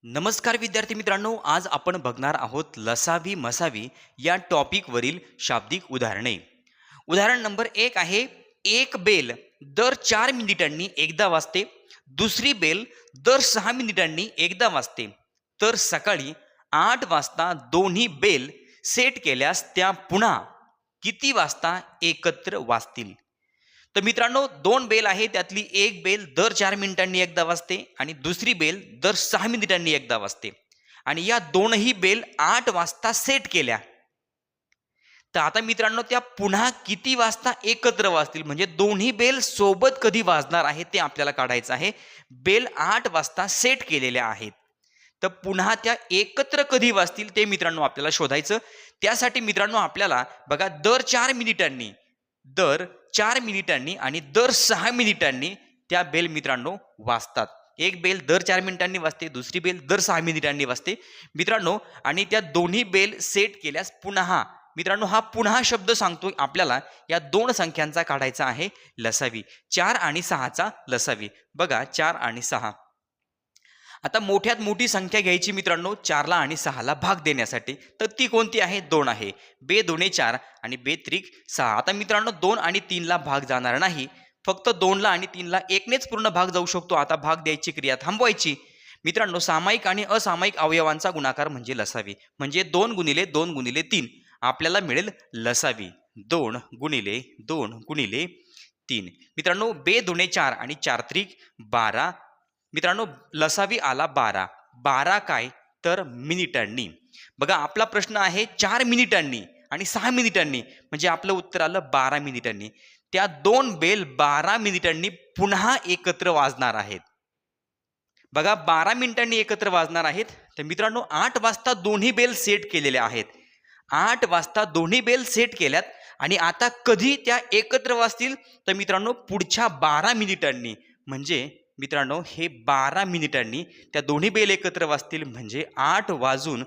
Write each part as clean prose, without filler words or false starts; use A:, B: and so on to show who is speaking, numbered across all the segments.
A: नमस्कार विद्यार्थी मित्रांनो, आज आपण बघणार आहोत लसावी मसावी या टॉपिक वरील शाब्दिक उदाहरणे. उदाहरण नंबर 1 आहे, एक बेल दर 4 मिनिटांनी एकदा वाजते, दुसरी बेल दर 6 मिनिटांनी एकदा वाजते. तर सकाळी 8 वाजता दोन्ही बेल सेट केल्यास त्या पुन्हा किती वाजता एकत्र वाजतील? तर मित्रांनो, दोन बेल आहे, त्यातली एक बेल दर 4 मिनिटांनी एकदा वाजते आणि दुसरी बेल दर 6 मिनिटांनी एकदा वाजते. आणि या दोनही बेल 8 वाजता सेट केल्या. तर आता मित्रांनो, त्या पुन्हा किती वाजता एकत्र वाजतील, म्हणजे दोन्ही बेल सोबत कधी वाजणार आहे ते आपल्याला काढायचं आहे. बेल 8 वाजता सेट केलेल्या आहेत, तर पुन्हा त्या एकत्र कधी वाजतील ते मित्रांनो आपल्याला शोधायचं. त्यासाठी मित्रांनो आपल्याला बघा, दर 4 मिनिटांनी आणि दर 6 मिनिटांनी त्या बेल मित्रांनो वाजतात. एक बेल दर 4 मिनिटांनी वाजते, दुसरी बेल दर 6 मिनिटांनी वाजते मित्रांनो. आणि त्या दोन्ही बेल सेट केल्यास पुन्हा, मित्रांनो हा पुन्हा शब्द सांगतोय आपल्याला या दोन संख्यांचा काढायचा आहे लसावी. 4 आणि 6चा लसावी. बघा, 4 आणि 6. आता मोठ्यात मोठी संख्या घ्यायची मित्रांनो 4ला आणि 6ला भाग देण्यासाठी. तर ती कोणती आहे? 2 आहे. बे दुणे 4 आणि बे त्रिक 6. आता मित्रांनो 2 आणि 3ला भाग जाणार नाही, फक्त 2ला आणि 3ला एकनेच पूर्ण भाग जाऊ शकतो. आता भाग द्यायची क्रिया थांबवायची. मित्रांनो, सामायिक आणि असामायिक अवयवांचा गुणाकार म्हणजे लसावी. म्हणजे 2 गुणिले 2 गुणिले 3 आपल्याला मिळेल लसावी. 2 गुणिले 2 गुणिले 3. मित्रांनो, बे दुणे 4 आणि 4 त्रिक 12. मित्रांनो, लसावी आला 12. 12 काय? तर मिनिटांनी. बघा, आपला प्रश्न आहे 4 मिनिटांनी आणि 6 मिनिटांनी, म्हणजे आपलं उत्तर आलं 12 मिनिटांनी. त्या दोन बेल 12 मिनिटांनी पुन्हा एकत्र वाजणार आहेत. बघा, 12 मिनिटांनी एकत्र वाजणार आहेत. तर मित्रांनो 8 वाजता दोन्ही बेल सेट केलेल्या आहेत. 8 वाजता दोन्ही बेल सेट केल्यात आणि आता कधी त्या एकत्र वाजतील? तर मित्रांनो पुढच्या 12 मिनिटांनी. म्हणजे मित्रांनो हे 12 मिनिटांनी त्या दोन्ही बेल एकत्र वाजतील. म्हणजे 8 वाजून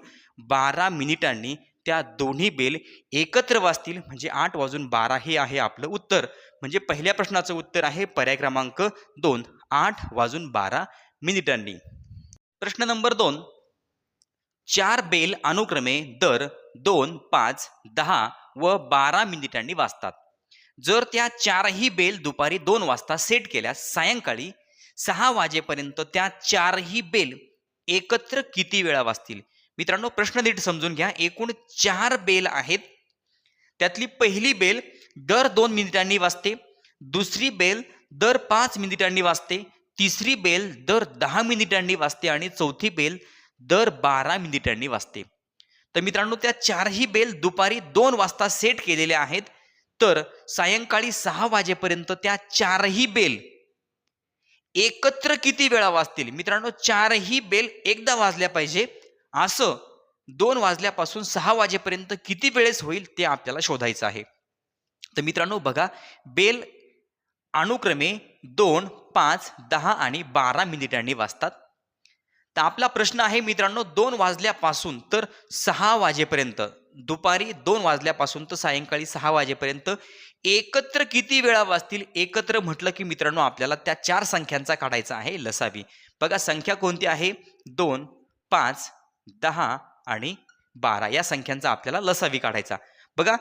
A: 12 मिनिटांनी त्या दोन्ही बेल एकत्र वाजतील. म्हणजे 8 वाजून 12 हे आहे आपलं उत्तर. म्हणजे पहिल्या प्रश्नाचं उत्तर आहे पर्याय क्रमांक 2, 8 वाजून 12 मिनिटांनी. प्रश्न नंबर 2. 4 बेल अनुक्रमे दर 2, 5, 10 व 12 मिनिटांनी वाजतात. जर त्या चारही बेल दुपारी 2 वाजता सेट केल्यास सायंकाळी 6 वाजेपर्यंत त्या चारही बेल एकत्र किती वेळा वाजतील? मित्रांनो, प्रश्न नीट समजून घ्या. एकूण 4 बेल आहेत. त्यातली पहिली बेल दर 2 मिनिटांनी वाजते, दुसरी बेल दर 5 मिनिटांनी वाजते, तिसरी बेल दर 10 मिनिटांनी वाजते आणि चौथी बेल दर 12 मिनिटांनी वाजते. तर मित्रांनो, त्या चारही बेल दुपारी 2 वाजता सेट केलेल्या आहेत. तर सायंकाळी 6 वाजेपर्यंत त्या चारही बेल एकत्र किती वेळा वाजतील? मित्रांनो, चारही बेल एकदा वाजल्या पाहिजे. असं 2 वाजल्यापासून 6 वाजेपर्यंत किती वेळेस होईल ते आपल्याला शोधायचं आहे. तर मित्रांनो बघा, बेल अनुक्रमे 2, 5, 10 आणि 12 मिनिटांनी वाजतात. तर आपला प्रश्न आहे मित्रांनो, 2 वाजल्यापासून तर 6 वाजेपर्यंत, दुपारी 2 वाजल्यापासून तर सायंकाळी 6 वाजेपर्यंत एकत्र किती वेळा वाजतील? एकत्र म्हटलं की मित्रांनो आपल्याला त्या 4 संख्यांचा काढायचा आहे लसावी. बघा, संख्या कोणती आहे? 2, 5, 10 आणि 12 या संख्यांचा आपल्याला लसावी काढायचा. बघा,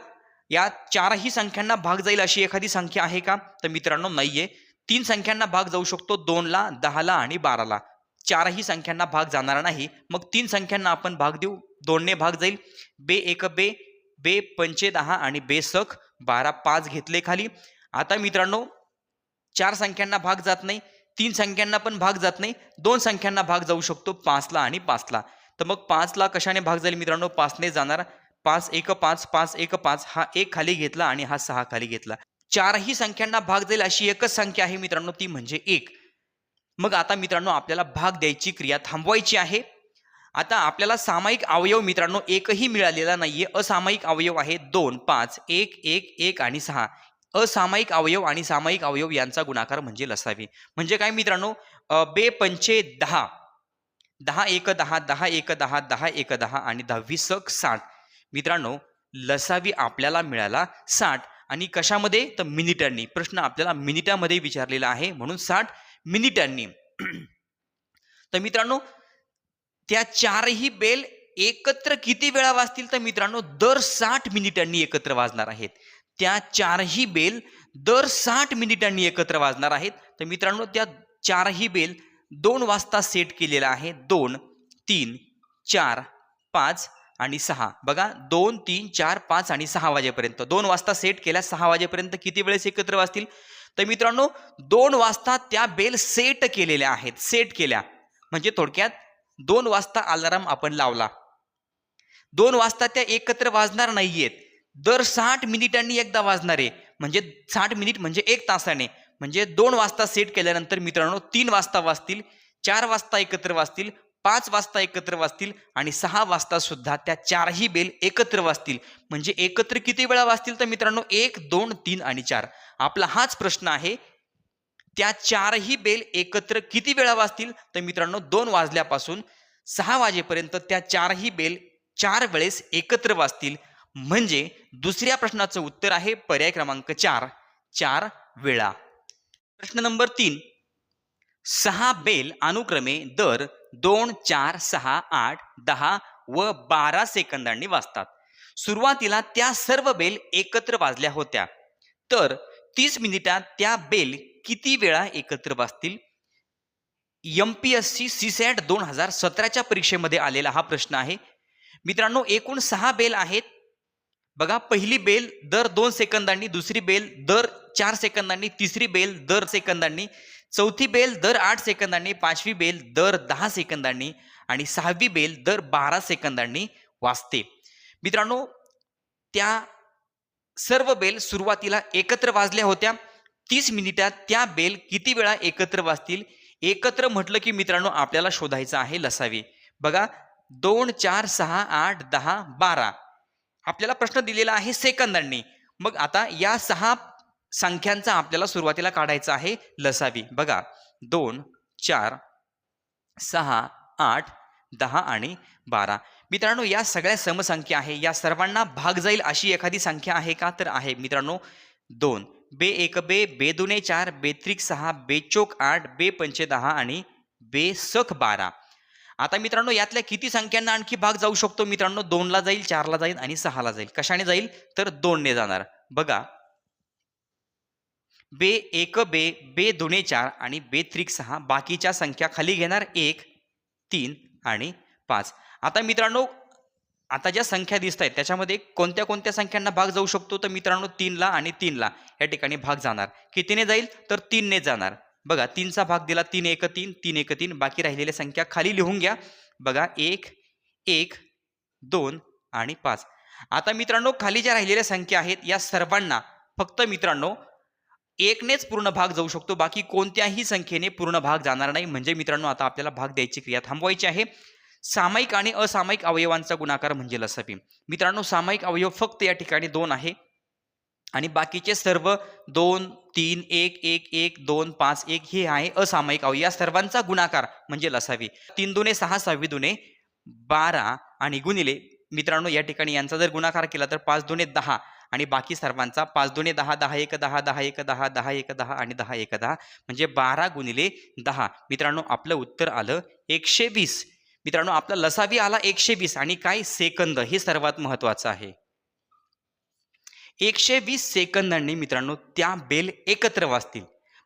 A: या चारही संख्यांना भाग जाईल अशी एखादी संख्या आहे का? तर मित्रांनो नाहीये. 3 संख्यांना भाग जाऊ शकतो, 2ला, 10ला आणि 12ला. चारही संख्यांना भाग जाणार नाही. मग 3 संख्यांना आपण भाग देऊ. 2ने भाग जाईल. बे एक बे, बे पंचे 10 आणि बे सख 12. 5 घेतले खाली. आता मित्रांनो 4 संख्यांना भाग जात नाही, 3 संख्यांना पण भाग जात नाही. 2 संख्यांना भाग जाऊ शकतो, 5ला आणि 5ला. तर मग 5ला कशाने भाग जाईल मित्रांनो? 5ने जाणार. 5 एक 5, 5 एक 5. हा 1 खाली घेतला आणि हा 6 खाली घेतला. चारही संख्यांना भाग जाईल अशी एकच संख्या आहे मित्रांनो, ती म्हणजे 1. मग आता मित्रांनो आपल्याला भाग द्यायची क्रिया थांबवायची आहे. आता आपल्याला सामायिक अवयव मित्रांनो एकही मिळालेला नाहीये. असामायिक अवयव आहे 2, 5, 1, 1, 1 आणि 6. असामायिक अवयव आणि सामायिक अवयव यांचा गुणाकार म्हणजे लसावी. म्हणजे काय मित्रांनो? बे पंचे 10, 10 एक 10, 10 एक 10, 10 एक 10 आणि 10 सख 60. मित्रांनो लसावी आपल्याला मिळाला 60. आणि कशामध्ये? तर मिनिटांनी. प्रश्न आपल्याला मिनिटामध्ये विचारलेला आहे, म्हणून 60 मिनिटांनी. तर मित्रांनो त्या चारही बेल एकत्र किती वेळा वाजतील तर मित्रांनो दर 60 मिनिटांनी एकत्र वाजणार आहेत. त्या चारही बेल दर 60 मिनिटांनी एकत्र वाजणार आहेत. तर मित्रांनो त्या चारही बेल 2 वाजता सेट केलेला आहे. 2, 3, 4, 5 आणि 6. बघा 2, 3, 4, 5 आणि 6 वाजेपर्यंत 2 वाजता सेट केल्या. 6 वाजेपर्यंत किती वेळेस एकत्र वाजतील तर मित्रांनो 2 वाजता त्या बेल सेट केलेल्या आहेत. सेट केल्या म्हणजे थोडक्यात 2 वाजता अलार्म आपण लावला. 2 वाजता त्या एकत्र वाजणार नाहीयेत. दर 60 मिनिटांनी एकदा वाजणार आहे. म्हणजे 60 मिनिट म्हणजे 1 तासाने. म्हणजे 2 वाजता सेट केल्यानंतर मित्रांनो 3 वाजता वाजतील, 4 वाजता एकत्र वाजतील, 5 वाजता एकत्र वाजतील आणि 6 वाजता सुद्धा त्या चारही बेल एकत्र वाजतील. म्हणजे एकत्र किती वेळा वाजतील तर मित्रांनो 1, 2, 3 आणि 4. आपला हाच प्रश्न आहे. त्या चारही बेल एकत्र किती वेळा वाजतील तर मित्रांनो 2 वाजल्यापासून 6 वाजेपर्यंत त्या चारही बेल 4 वेळेस एकत्र वाजतील. म्हणजे दुसऱ्या प्रश्नाचं उत्तर आहे पर्याय क्रमांक 4, 4 वेळा. प्रश्न नंबर 3. 6 बेल अनुक्रमे दर 2, 4, 6, 8, 10 व 12 सेकंदांनी वाजतात. सुरुवातीला त्या सर्व बेल एकत्र वाजल्या होत्या. तर 30 मिनिटात त्या बेल किती वेळा एकत्र वाजतील? MPSC CSAT 2017च्या परीक्षेमध्ये आलेला हा प्रश्न आहे. मित्रांनो एकूण 6 बेल आहेत. बघा पहिली बेल दर 2 सेकंदांनी, दुसरी बेल दर 4 सेकंदांनी, तिसरी बेल दर सेकंदांनी, चौथी बेल दर 8 सेकंदांनी, पाचवी बेल दर 10 सेकंदांनी आणि 6वी बेल दर 12 सेकंदांनी वाजते. मित्रांनो त्या सर्व बेल सुरुवातीला एकत्र वाजल्या होत्या. 30 मिनिटात त्या बेल किती वेळा एकत्र वाजतील? एकत्र म्हटलं की मित्रांनो आपल्याला शोधायचं आहे लसावी. बघा 2, 4, 6, 8, 10, 12 आपल्याला प्रश्न दिलेला आहे सेकंदांनी. मग आता या 6 संख्यांचा आपल्याला सुरुवातीला काढायचा आहे लसावी. बघा 2, 4, 6, 8, 10 आणि 12. मित्रांनो या सगळ्या समसंख्या आहे. या सर्वांना भाग जाईल अशी एखादी संख्या आहे का? तर आहे मित्रांनो 2. बे 1 बे, बे 2 4, बे 3 6, बे 4 8, बे 5 10 आणि बे 6 12. आता मित्रांनो यातल्या किती संख्यांना आणखी भाग जाऊ शकतो? मित्रांनो 2 ला जाईल, 4 ला जाईल आणि 6 ला जाईल. कशाने जाईल? तर 2 ने जाणार. बघा बे 1 बे, बे 2 4 आणि बे 3 6. बाकीच्या संख्या खाली घेणार 1, 3 आणि 5. आता मित्रांनो आता ज्या संख्या दिसत आहेत त्याच्यामध्ये कोणत्या कोणत्या संख्यांना भाग जाऊ शकतो? तर मित्रांनो 3 ला आणि 3 ला या ठिकाणी भाग जाणार. कितीने जाईल? तर 3 ने जाणार. बघा 3 चा भाग दिला 3 1 3, 3 1 3. बाकी राहिलेल्या संख्या खाली लिहून घ्या. बघा 1 1 2 आणि 5. आता मित्रांनो खाली ज्या राहिलेल्या संख्या आहेत या सर्वांना फक्त मित्रांनो 1 नेच पूर्ण भाग जाऊ शकतो. बाकी कोणत्याही संख्येने पूर्ण भाग जाणार नाही. म्हणजे मित्रांनो आता आपल्याला भाग द्यायची क्रिया थांबवायची आहे. सामायिक आणि असामायिक अवयवांचा गुणाकार म्हणजे लसावी. मित्रांनो सामायिक अवयव फक्त या ठिकाणी 2 आहे आणि बाकीचे सर्व 2 3 1 1 1 2 5 1 हे आहे असामायिक अवयव. या सर्वांचा गुणाकार म्हणजे लसावी. 3 दुने 6, 6 दुने 12 आणि गुणिले मित्रांनो या ठिकाणी यांचा जर गुणाकार केला तर 5 दुने 10 आणि बाकी सर्वांचा 5 दुने 10, 10 1 10, 10 1 10, 10 1 10 आणि 10 1 10 म्हणजे 12 गुणिले 10. मित्रांनो आपलं उत्तर आलं 120. मित्रांनो आपला लसावी आला 120 आणि काय सेकंद हे सर्वात महत्वाचं आहे. 120 सेकंदांनी मित्रांनो त्या बेल एकत्र वाजतील.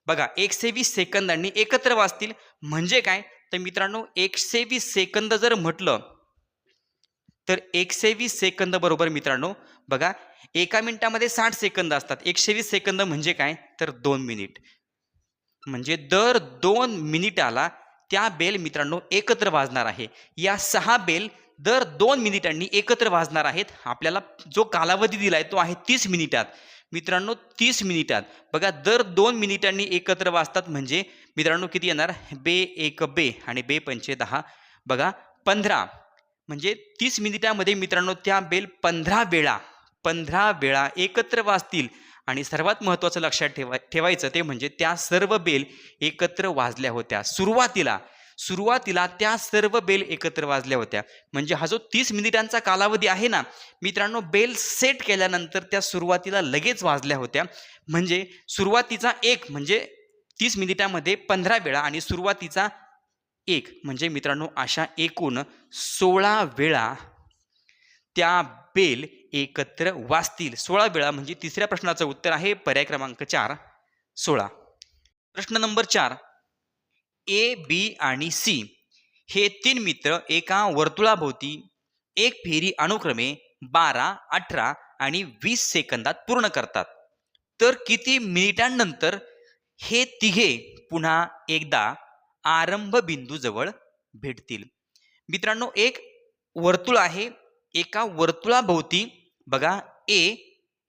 A: बघा 120 सेकंदांनी एकत्र वाजतील म्हणजे काय? तर मित्रांनो 120 सेकंद जर म्हटलं तर 120 सेकंद बरोबर मित्रांनो बघा एका मिनिटामध्ये 60 सेकंद असतात. 120 सेकंद म्हणजे काय? तर 2 मिनिट. म्हणजे दर 2 मिनिटाला त्या बेल मित्रांनो एकत्र वाजणार आहे. या 6 बेल दर 2 मिनिटांनी एकत्र वाजणार आहेत. आपल्याला जो कालावधी दिलाय तो आहे 30 मिनिटात. मित्रांनो 30 मिनिटात बघा दर 2 मिनिटांनी एकत्र वाजतात म्हणजे मित्रांनो किती येणार? बे 1 बे आणि बे 5 10. बघा 15 म्हणजे 30 मिनिटामध्ये मित्रांनो त्या बेल 15 वेळा एकत्र वाजतील. आणि सर्वात महत्त्वाचं लक्षात ठेवायचं ते म्हणजे त्या सर्व बेल एकत्र वाजल्या होत्या. सुरुवातीला त्या सर्व बेल एकत्र वाजल्या होत्या. म्हणजे हा जो 30 मिनिटांचा कालावधी आहे ना मित्रांनो बेल सेट केल्यानंतर त्या सुरुवातीला लगेच वाजल्या होत्या. म्हणजे सुरुवातीचा एक म्हणजे 30 मिनिटामध्ये 15 वेळा आणि सुरुवातीचा 1 म्हणजे मित्रांनो अशा एकूण 16 वेळा त्या बेल एकत्र वाजतील. 16 वेळा म्हणजे तिसऱ्या प्रश्नाचं उत्तर आहे पर्याय क्रमांक 4 16. प्रश्न नंबर 4 ए, बी आणि सी हे 3 मित्र एका वर्तुळाभोवती एक फेरी अनुक्रमे 12, 18 आणि 20 सेकंदात पूर्ण करतात. तर किती मिनिटांनंतर हे तिघे पुन्हा एकदा आरंभ बिंदूजवळ भेटतील? मित्रांनो एक वर्तुळ आहे. एका वर्तुळाभोवती बघा ए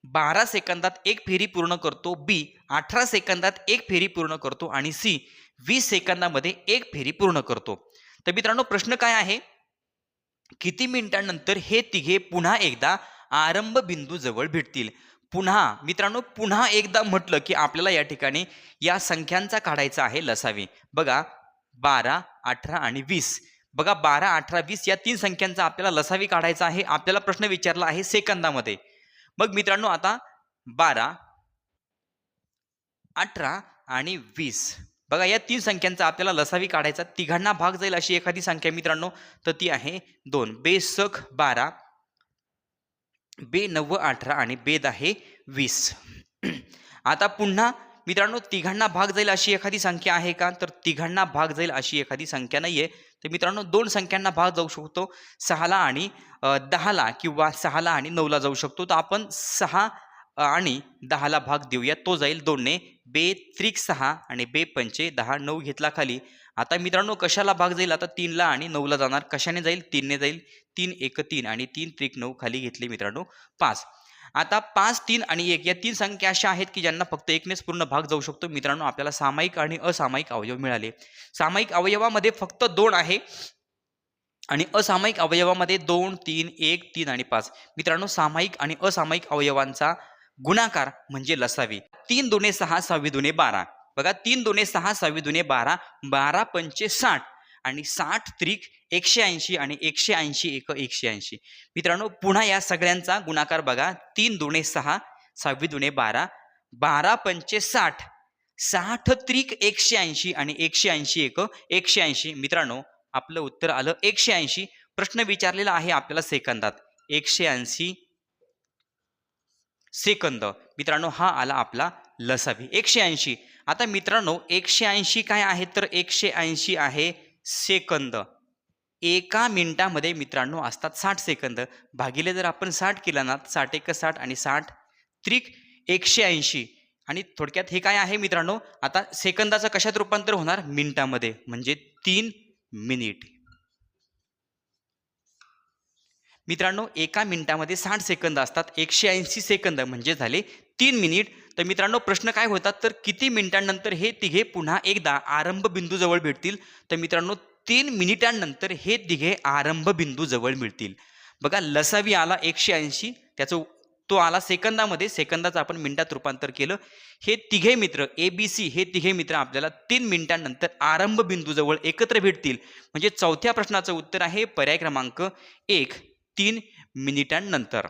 A: 12 सेकंदात एक फेरी पूर्ण करतो, बी 18 सेकंदात एक फेरी पूर्ण करतो आणि सी 20 सेकंदामध्ये एक फेरी पूर्ण करतो. तर मित्रांनो प्रश्न काय आहे? किती मिनिटांनंतर हे तिघे पुन्हा एकदा आरंभ बिंदू जवळ भेटतील? पुन्हा मित्रांनो पुन्हा एकदा म्हटलं की आपल्याला या ठिकाणी या संख्यांचा काढायचा आहे लसावी. बघा 12, 18 आणि 20. बघा 12, 18, 20 या 3 संख्यांचा आपल्याला लसावी काढायचा आहे. आपल्याला प्रश्न विचारला आहे सेकंदामध्ये. मग मित्रांनो आता 12, 18 आणि 20 बघा या 3 संख्यांचा आपल्याला लसावी काढायचा. तिघांना भाग जाईल अशी एखादी संख्या मित्रांनो तर ती आहे 2. बेसक 12, बे 9 18 आणि बेद आहे 20. आता पुन्हा मित्रांनो तिघांना भाग जाईल अशी एखादी संख्या आहे का? तर तिघांना भाग जाईल अशी एखादी संख्या नाहीये. तर मित्रांनो 2 संख्यांना भाग जाऊ शकतो 6 ला आणि 10 ला किंवा 6 ला आणि 9 ला जाऊ शकतो. तर आपण 6 आणि 10 ला भाग देऊया. तो जाईल 2 ने. बे त्रिक 6 आणि बे पंचे 10 9 घेतला खाली. आता मित्रांनो कशाला भाग जाईल? आता 3 ला आणि 9 ला जाणार. कशाने जाईल? 3 ने जाईल. 3 1 3 आणि 3 त्रिक 9 खाली घेतले मित्रांनो 5. आता 5 3 आणि 1 या 3 संख्या अशा आहेत की ज्यांना फक्त 1 नेच पूर्ण भाग जाऊ शकतो. मित्रांनो आपल्याला सामायिक आणि असामायिक अवयव मिळाले. सामायिक अवयवामध्ये फक्त 2 आहे आणि असामायिक अवयवामध्ये 2 3 1 3 आणि 5. मित्रांनो सामायिक आणि असामायिक अवयवांचा गुणाकार म्हणजे लसावी. 3 दुने 6 6 दुने 12. बघा 3 दुने 6 6 दुने 12 12 पंचे 60 आणि 60 त्रिक 180 आणि 180 एक 180. मित्रांनो पुन्हा या सगळ्यांचा गुणाकार बघा. 3 दुने 6 6 दुने 12 12 पंचे 60 60 त्रिक 180 आणि 180 एक 180. मित्रांनो आपलं उत्तर आलं 180. प्रश्न विचारलेला आहे आपल्याला सेकंदात. 180 सेकंद. मित्रांनो हा आला आपला लसावी 180. आता मित्रांनो 180 काय आहे? तर 180 आहे सेकंद. एका मिनिटामध्ये मित्रांनो असतात 60 सेकंद. भागिले जर आपण 60 केला ना 60 एक 60 आणि 60 त्रिक 180 आणि थोडक्यात हे काय आहे मित्रांनो? आता सेकंदाचं कशात रूपांतर होणार? मिनिटामध्ये म्हणजे 3 मिनिट. मित्रांनो एका मिनिटामध्ये 60 सेकंद असतात. 180 सेकंद म्हणजे झाले 3 मिनिट. तर मित्रांनो प्रश्न काय होतात? तर किती मिनिटांनंतर हे तिघे पुन्हा एकदा आरंभ बिंदू जवळ भेटतील? तर मित्रांनो 3 मिनिटांनंतर हे तिघे आरंभ बिंदू जवळ मिळतील. बघा लसावी आला 180. त्याचं तो आला सेकंदामध्ये. सेकंदाचं आपण मिनिटात रूपांतर केलं. हे तिघे मित्र ABC हे तिघे मित्र आपल्याला 3 मिनिटांनंतर आरंभ बिंदू जवळ एकत्र भेटतील. म्हणजे चौथ्या प्रश्नाचं उत्तर आहे पर्याय क्रमांक 1 3 मिनिटांनंतर.